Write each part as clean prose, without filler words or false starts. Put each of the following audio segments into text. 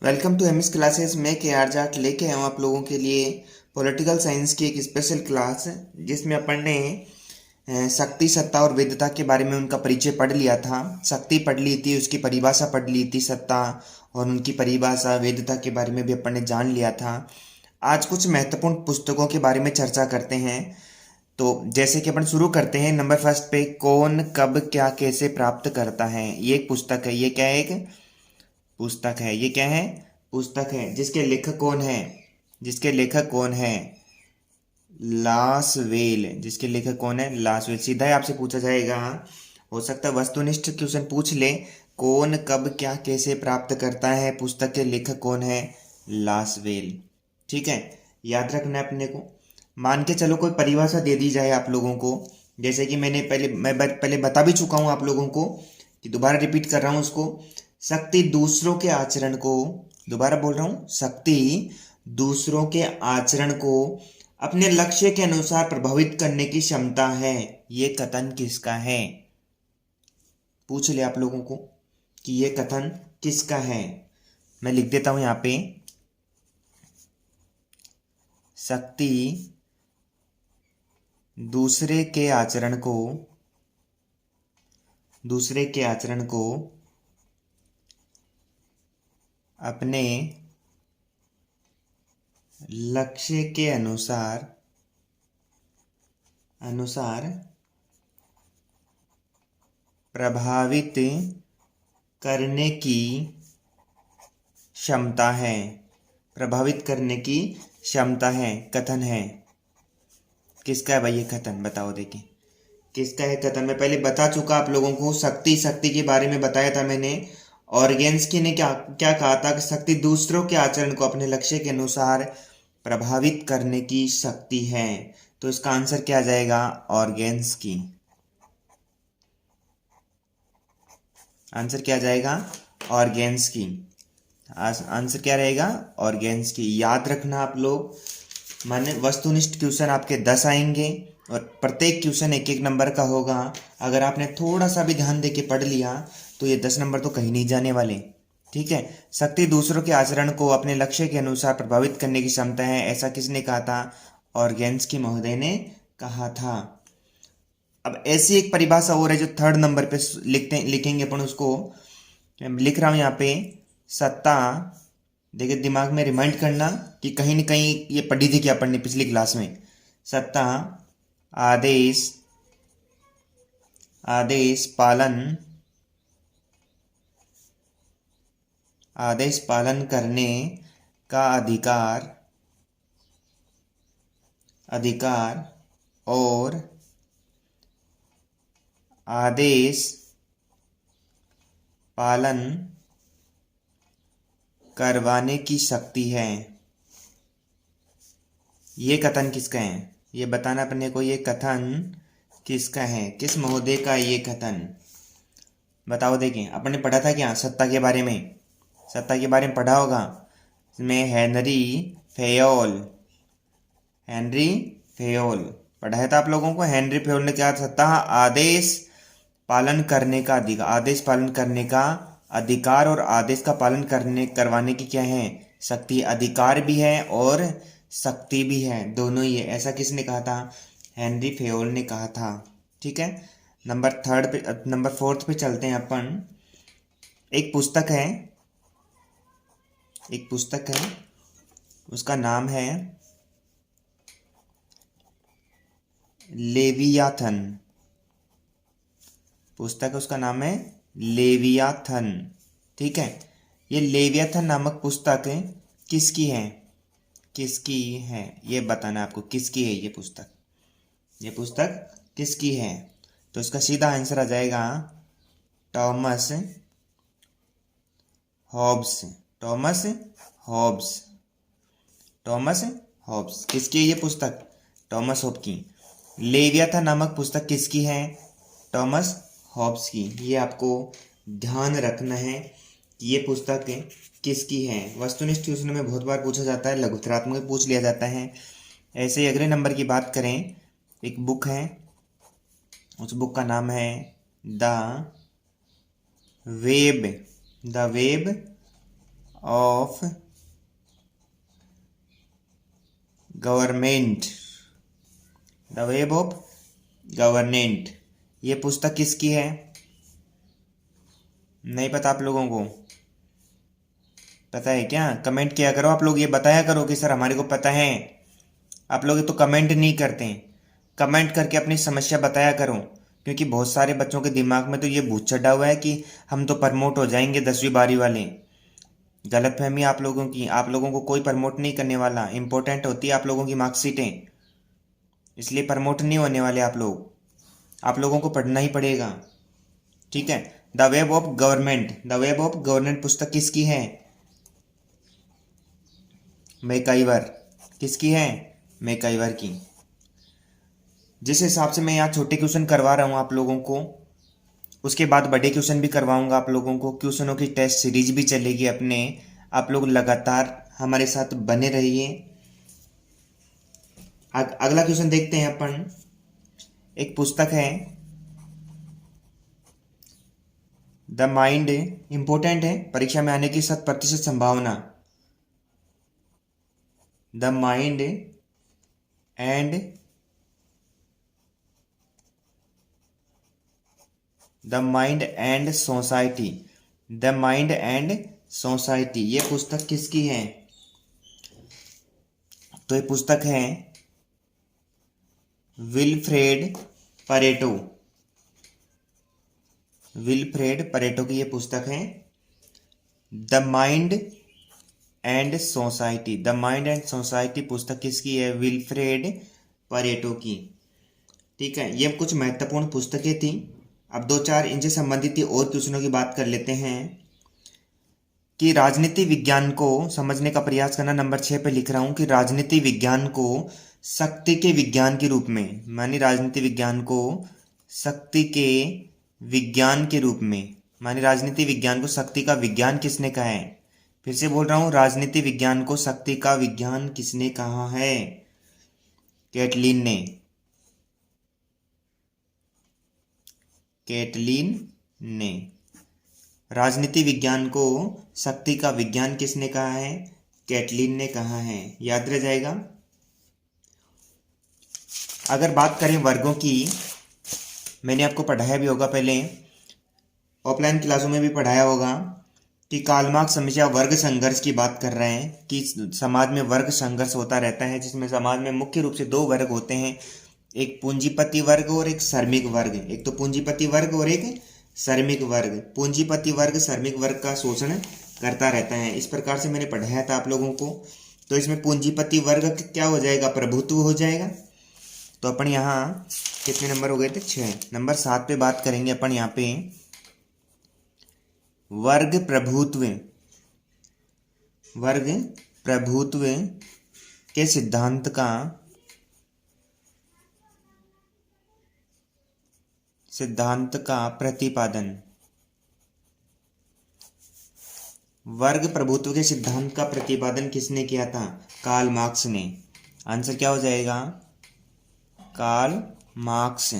Welcome to MS classes. मैं के are Jat लेके आया हूँ आप लोगों के लिए पॉलिटिकल साइंस की एक स्पेशल क्लास जिसमें अपन ने शक्ति, सत्ता और वेदता के बारे में उनका परिचय पढ़ लिया था। शक्ति पढ़ ली थी, उसकी परिभाषा पढ़ ली थी, सत्ता और उनकी परिभाषा, वेदता के बारे में भी अपन ने जान लिया था। आज कुछ महत्वपूर्ण पुस्तकों के बारे में चर्चा करते हैं। तो जैसे कि अपन शुरू करते हैं नंबर फर्स्ट पे, कौन कब क्या कैसे प्राप्त करता है। ये एक पुस्तक है। ये क्या है? एक पुस्तक है। ये क्या है? पुस्तक है। जिसके लेखक कौन है? जिसके लेखक कौन है? लासवेल। जिसके लेखक कौन है? लासवेल। सीधा ही आपसे पूछा जाएगा, हो सकता है वस्तुनिष्ठ क्वेश्चन पूछ ले, कौन कब क्या कैसे प्राप्त करता है, पुस्तक के लेखक कौन है? लासवेल। ठीक है, याद रखना है अपने को। मान के चलो कोई परिभाषा दे दी जाए आप लोगों को, जैसे कि मैं पहले बता भी चुका हूं आप लोगों को, कि दोबारा रिपीट कर रहा हूं उसको। शक्ति दूसरों के आचरण को, दोबारा बोल रहा हूं, शक्ति दूसरों के आचरण को अपने लक्ष्य के अनुसार प्रभावित करने की क्षमता है। ये कथन किसका है? पूछ ले आप लोगों को कि ये कथन किसका है। मैं लिख देता हूं यहां पे, शक्ति दूसरे के आचरण को अपने लक्ष्य के अनुसार प्रभावित करने की क्षमता है। प्रभावित करने की क्षमता है, कथन है। किसका है भाई ये कथन? बताओ देखिए किसका है कथन। मैं पहले बता चुका आप लोगों को, शक्ति के बारे में बताया था मैंने। ऑर्गेन्स्की ने क्या क्या कहा था कि शक्ति दूसरों के आचरण को अपने लक्ष्य के अनुसार प्रभावित करने की शक्ति है। तो इसका आंसर क्या आ जाएगा? ऑर्गेन्स्की। आंसर क्या आ जाएगा? ऑर्गेन्स्की। आंसर क्या रहेगा? ऑर्गेन्स्की। याद रखना आप लोग, माने वस्तुनिष्ठ क्वेश्चन आपके 10 आएंगे और प्रत्येक क्वेश्चन एक एक नंबर का होगा। अगर आपने थोड़ा सा भी ध्यान देके पढ़ लिया तो ये 10 नंबर तो कहीं नहीं जाने वाले। ठीक है, शक्ति दूसरों के आचरण को अपने लक्ष्य के अनुसार प्रभावित करने की क्षमता है, ऐसा किसने कहा था? ऑर्गेन्स्की महोदय ने कहा था। अब ऐसी एक परिभाषा और है जो थर्ड नंबर पे लिखेंगे अपन उसको। मैं लिख रहा हूं यहाँ पे, सत्ता। देखिए दिमाग में रिमाइंड करना कि कहीं न कहीं ये पढ़ी थी क्या अपन ने पिछली क्लास में। सत्ता आदेश आदेश पालन करने का अधिकार और आदेश पालन करवाने की शक्ति है। ये कथन किसका है? ये बताना अपने को, ये कथन किसका है? किस महोदय का ये कथन? बताओ। देखें अपन ने पढ़ा था क्या सत्ता के बारे में? सत्ता के बारे में पढ़ा होगा। इसमें हेनरी फेयोल पढ़ाया था आप लोगों को। हेनरी फेयोल ने क्या, सत्ता आदेश पालन करने का अधिकार, आदेश पालन करने का अधिकार और आदेश का पालन करवाने की क्या है? शक्ति। अधिकार भी है और शक्ति भी है, दोनों ही है। ऐसा किसने कहा था? हेनरी फेयोल ने कहा था। ठीक है, नंबर फोर्थ पे चलते हैं अपन। एक पुस्तक है, उसका नाम है लेवियाथन। पुस्तक उसका नाम है लेवियाथन। ठीक है, ये लेवियाथन नामक पुस्तक किसकी है? किसकी है ये बताना आपको, किसकी है ये पुस्तक? ये पुस्तक किसकी है? तो इसका सीधा आंसर आ जाएगा टॉमस हॉब्स। Thomas Hobbs. किसकी है ये पुस्तक? टॉमस हॉब्स की। लेवियाथन नामक पुस्तक किसकी है? टॉमस हॉब्स की। ये आपको ध्यान रखना है कि ये पुस्तक किसकी है। वस्तुनिष्ठ क्वेश्चन में बहुत बार पूछा जाता है, लघुत्तरात्मक में पूछ लिया जाता है। ऐसे ही अगले नंबर की बात करें, एक बुक है, उस बुक का नाम है the web of government, the web of government. ये पुस्तक किसकी है? नहीं पता आप लोगों को? पता है क्या? कमेंट किया करो आप लोग, ये बताया करो कि सर हमारे को पता है। आप लोग तो कमेंट नहीं करते, कमेंट करके अपनी समस्या बताया करो, क्योंकि बहुत सारे बच्चों के दिमाग में तो ये भूत चढ़ा हुआ है कि हम तो प्रमोट हो जाएंगे 10वीं 12वीं वाले। गलत फहमी आप लोगों की, आप लोगों को कोई प्रमोट नहीं करने वाला। इंपॉर्टेंट होती है आप लोगों की मार्कशीटें, इसलिए प्रमोट नहीं होने वाले आप लोग। आप लोगों को पढ़ना ही पड़ेगा, ठीक है। The web of government, the web of government पुस्तक किसकी है? मैकाइवर। किसकी है? मैकाइवर की। जिस हिसाब से मैं यहाँ छोटे क्वेश्चन करवा रहा हूँ आप लोगों को, उसके बाद बड़े क्वेश्चन भी करवाऊंगा आप लोगों को। क्वेश्चनों की टेस्ट सीरीज भी चलेगी अपने। आप लोग लगातार हमारे साथ बने रहिए। अगला क्वेश्चन देखते हैं अपन। एक पुस्तक है द माइंड, इंपॉर्टेंट है, परीक्षा में आने की 100% संभावना। The mind and the mind and society, the mind and society, ये पुस्तक किसकी है? तो ये पुस्तक है विल्फ्रेड परेटो, विल्फ्रेड परेटो की ये पुस्तक है the mind and society. The mind and society पुस्तक किसकी है? विल्फ्रेड परेटो की, ठीक है। ये कुछ महत्वपूर्ण पुस्तकें थी। अब 2-4 इनसे संबंधित और क्वेश्चनों की बात कर लेते हैं कि राजनीति विज्ञान को समझने का प्रयास करना। नंबर 6 पे लिख रहा हूं कि राजनीति विज्ञान को शक्ति के विज्ञान के रूप में, मानी राजनीति विज्ञान को शक्ति के विज्ञान के रूप में, मानी राजनीति विज्ञान को शक्ति का विज्ञान किसने कहा है? फिर से बोल रहा हूं, राजनीति विज्ञान को शक्ति का विज्ञान किसने कहा है? कैटलीन ने, कैटलीन ने। राजनीति विज्ञान को शक्ति का विज्ञान किसने कहा है? कैटलीन ने कहा है। याद रह जाएगा। अगर बात करें वर्गों की, मैंने आपको पढ़ाया भी होगा पहले, ऑफलाइन क्लासों में भी पढ़ाया होगा कि कार्ल मार्क्स हमेशा वर्ग संघर्ष की बात कर रहे हैं कि समाज में वर्ग संघर्ष होता रहता है, जिसमें समाज में मुख्य रूप से 2 वर्ग होते हैं, एक पूंजीपति वर्ग और एक श्रमिक वर्ग। एक तो पूंजीपति वर्ग और एक श्रमिक वर्ग। पूंजीपति वर्ग श्रमिक वर्ग का शोषण करता रहता है, इस प्रकार से मैंने पढ़ाया था आप लोगों को। तो इसमें पूंजीपति वर्ग क्या हो जाएगा? प्रभुत्व हो जाएगा। तो अपन यहाँ कितने नंबर हो गए थे? 6। नंबर 7 पे बात करेंगे अपन यहाँ पे वर्ग प्रभुत्व, वर्ग प्रभुत्व के सिद्धांत का, सिद्धांत का प्रतिपादन। वर्ग प्रभुत्व के सिद्धांत का प्रतिपादन किसने किया था? कार्ल मार्क्स ने। आंसर क्या हो जाएगा? कार्ल मार्क्स,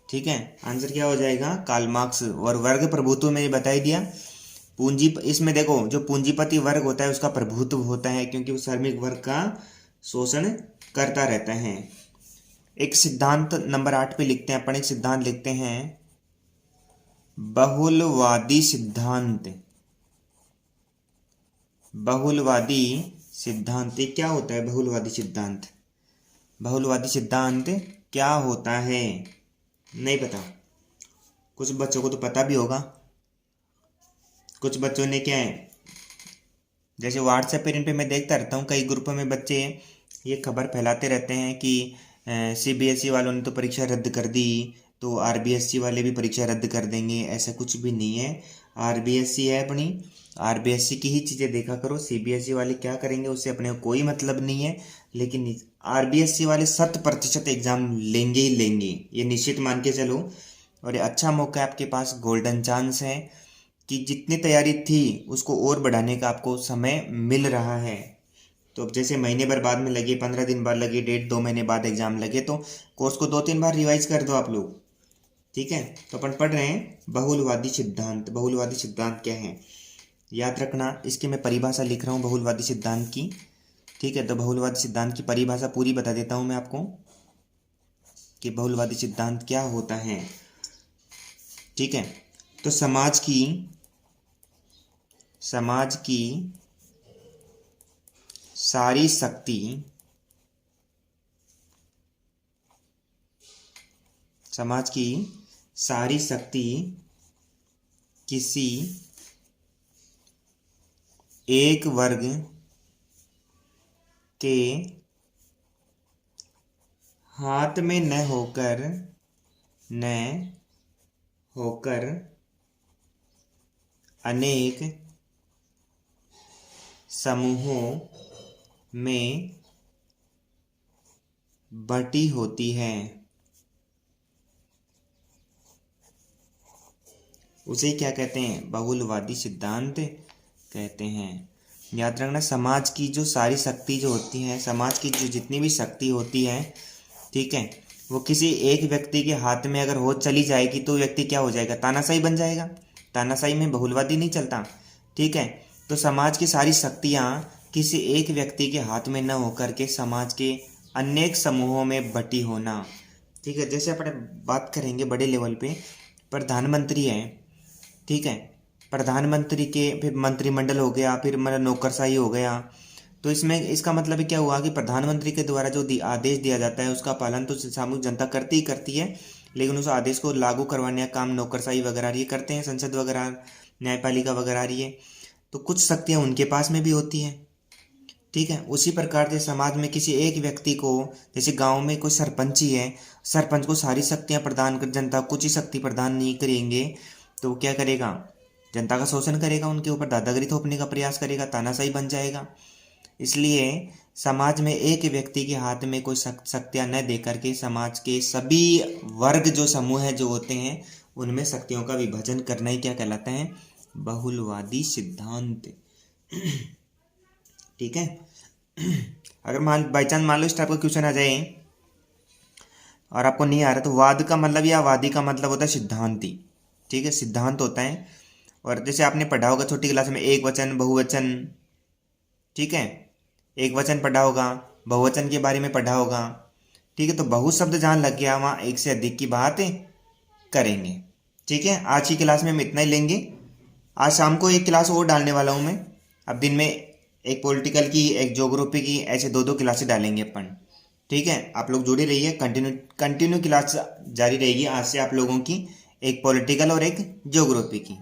ठीक है। आंसर क्या हो जाएगा? Karl Marx. और वर्ग प्रभुत्व में बता ही दिया। पूंजी, इसमें देखो जो पूंजीपति वर्ग होता है उसका प्रभुत्व होता है, क्योंकि वो श्रमिक वर्ग का शोषण करता रहता है। एक सिद्धांत नंबर 8 पे लिखते हैं अपन, एक सिद्धांत लिखते हैं बहुलवादी सिद्धांत। बहुलवादी सिद्धांत क्या होता है? बहुलवादी सिद्धांत, बहुलवादी सिद्धांत क्या होता है? नहीं पता। कुछ बच्चों को तो पता भी होगा, कुछ बच्चों ने क्या है, जैसे व्हाट्सएप पर इन पे मैं देखता रहता हूँ, कई ग्रुपों में बच्चे ये खबर फैलाते रहते हैं कि CBSE वालों ने तो परीक्षा रद्द कर दी, तो RBSE वाले भी परीक्षा रद्द कर देंगे। ऐसा कुछ भी नहीं है। RBSE है अपनी, RBSE की ही चीज़ें देखा करो। CBSE वाले क्या करेंगे उससे अपने को कोई मतलब नहीं है, लेकिन RBSE वाले 100% एग्जाम लेंगे ही लेंगे, ये निश्चित मान के चलो। और ये अच्छा मौका है आपके पास, गोल्डन चांस है कि जितनी तैयारी थी उसको और बढ़ाने का आपको समय मिल रहा है। तो अब जैसे महीने भर बाद में लगे, 15 दिन बाद लगे, 1.5-2 महीने बाद एग्जाम लगे, तो कोर्स को 2-3 बार रिवाइज कर दो आप लोग, ठीक है। तो अपन पढ़ रहे हैं बहुलवादी सिद्धांत। बहुलवादी सिद्धांत क्या है? याद रखना, इसकी मैं परिभाषा लिख रहा हूँ बहुलवादी सिद्धांत की। ठीक है, तो बहुलवादी सिद्धांत की परिभाषा पूरी बता देता हूँ मैं आपको कि बहुलवादी सिद्धांत क्या होता है। ठीक है, तो समाज की सारी शक्ति किसी एक वर्ग के हाथ में न होकर अनेक समूहों में बटी होती है, उसे क्या कहते हैं? बहुलवादी सिद्धांत कहते हैं। याद रखना, समाज की जो सारी शक्ति जो होती है, समाज की जो जितनी भी शक्ति होती है, ठीक है, वो किसी एक व्यक्ति के हाथ में अगर हो चली जाएगी तो व्यक्ति क्या हो जाएगा? तानाशाही बन जाएगा। तानाशाही में बहुलवादी नहीं चलता। ठीक है, तो समाज की सारी शक्तियाँ किसी एक व्यक्ति के हाथ में न होकर के समाज के अनेक समूहों में बटी होना। ठीक है, जैसे अपन बात करेंगे बड़े लेवल पे, प्रधानमंत्री है, ठीक है, प्रधानमंत्री के फिर मंत्रिमंडल हो गया, फिर मतलब नौकरशाही हो गया। तो इसमें इसका मतलब क्या हुआ कि प्रधानमंत्री के द्वारा जो आदेश दिया जाता है उसका पालन तो सामूहिक जनता करती ही करती है, लेकिन उस आदेश को लागू करवाने का काम नौकरशाही वगैरह ये करते हैं, संसद वगैरह, न्यायपालिका वगैरह ये। तो कुछ शक्तियाँ उनके पास में भी होती हैं। ठीक है, उसी प्रकार से समाज में किसी एक व्यक्ति को, जैसे गांव में कोई सरपंच ही है, सरपंच को सारी शक्तियां प्रदान कर, जनता कुछ ही शक्ति प्रदान नहीं करेंगे तो वो क्या करेगा? जनता का शोषण करेगा, उनके ऊपर दादागिरी थोपने का प्रयास करेगा, तानाशाही बन जाएगा। इसलिए समाज में एक व्यक्ति के हाथ में कोई शक्तियां न दे करके समाज के सभी वर्ग जो समूह है जो होते हैं उनमें शक्तियों का विभाजन करना ही क्या कहलाता है? बहुलवादी सिद्धांत। ठीक है, अगर बाई चांस मान लो इस टाइप का क्वेश्चन आ जाए और आपको नहीं आ रहा, तो वाद का मतलब या वादी का मतलब होता है सिद्धांती। ठीक है, सिद्धांत होता है। और जैसे आपने पढ़ा होगा छोटी क्लास में, एक वचन बहुवचन, ठीक है, एक वचन पढ़ा होगा, बहुवचन के बारे में पढ़ा होगा। ठीक है, तो बहु शब्द जहाँ लग गया वहाँ एक से अधिक की बात करेंगे। ठीक है, आज की क्लास में हम इतना ही लेंगे। आज शाम को एक क्लास और डालने वाला हूँ मैं। अब दिन में एक पॉलिटिकल की, एक ज्योग्राफी की, ऐसे दो क्लासें डालेंगे अपन। ठीक है, आप लोग जुड़े रहिए, कंटिन्यू क्लास जारी रहेगी आज से आप लोगों की, एक पॉलिटिकल और एक ज्योग्राफी की।